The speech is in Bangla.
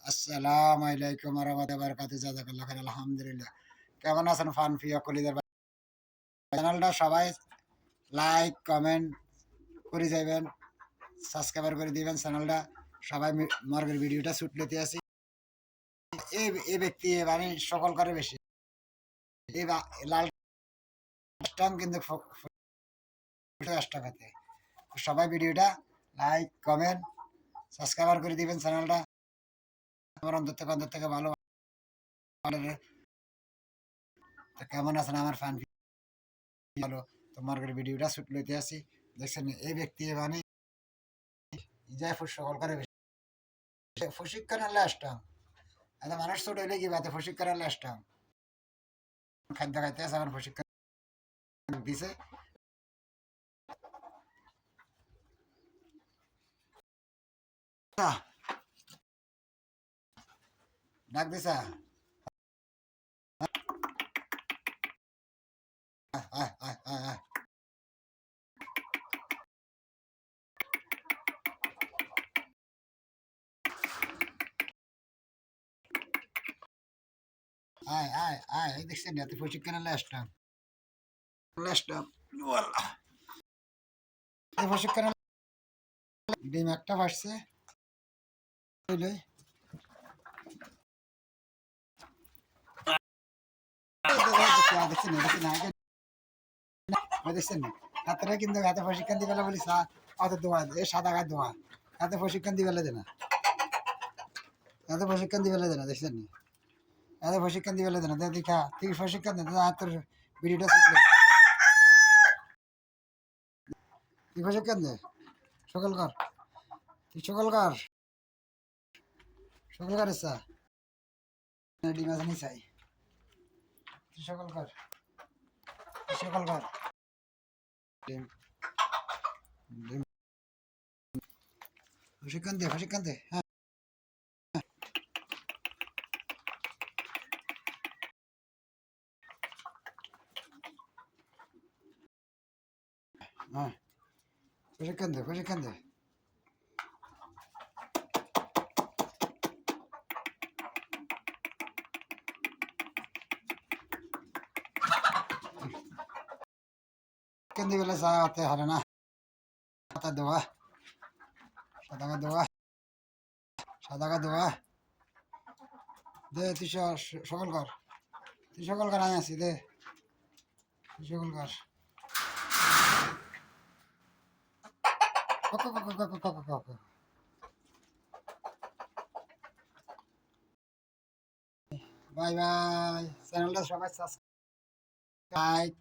আসসালামু আলাইকুম ওয়া রাহমাতুল্লাহি ওয়া বারাকাতুহু। জাযাকাল্লাহু খাইরান। আলহামদুলিল্লাহ। কেমন আছেন প্রিয় কলিজার ভাই? চ্যানেলটা সবাই লাইক, কমেন্ট করে যাবেন, সাবস্ক্রাইব করে দিবেন চ্যানেলটা। সবাই মর্গের ভিডিওটা শুট নিতে আসি। এই ব্যক্তি মানে সকল করে বেশি। এই লাল স্টাম কিন্তু টাকাতে। সবাই ভিডিওটা লাইক, কমেন্ট, সাবস্ক্রাইব করে দিবেন চ্যানেলটা। আমার অন্তর থেকে ভালো। কেমন আছেন আমার ফ্যান? ভালো। তো মর্গের ভিডিওটা শুট লইতে আসি। দেখছেন এই ব্যক্তি মানে যায় সকল করে বেশি। প্রশিক্ষণের লাস্টাম মানুষ ছোট হইলে কি বাতে প্রশিক্ষণের লাস্টাম খাদ্য খাইতে আছে আমার প্রশিক্ষণ দিছে। ডাক দিছা আয় আয় আয় দেখছেন এত প্রশিক্ষণের লাস্টাম লাস্টাম প্রশিক্ষণের ডিম একটা বাসছে দেখছেন দেখছেন আগে দেখছেন হাতেরা কিন্তু হাতে প্রশিক্ষণ দিবে বলি অত দোয়া সাদা গায়ে দোয়া হাতে প্রশিক্ষণ দিবে না এত প্রশিক্ষণ দিবে না দেখছেন এত প্রশিক্ষণ দিবে না দেখা তুই প্রশিক্ষণ দেন তোর ভিডিওটা শিখলে তুই প্রশিক্ষণ দে সকল কর তুই সকল কর সকল কর ইচ্ছা ডিম আছে নি চাই তুই সকল কর সকল কর ডিম ডিম প্রশিক্ষণ দে হ্যাঁ হ্যাঁ প্রশিক্ষণ দে কেন্দি বেলা চা হতে হারে না হাতা দোয়া সাদা দোয়া দে তুই সকল কর তুই সকল কর আমি আছি দে তুই সকল কর বাই বাই চ্যানেলটা সবাই সাবস্ক্রাইব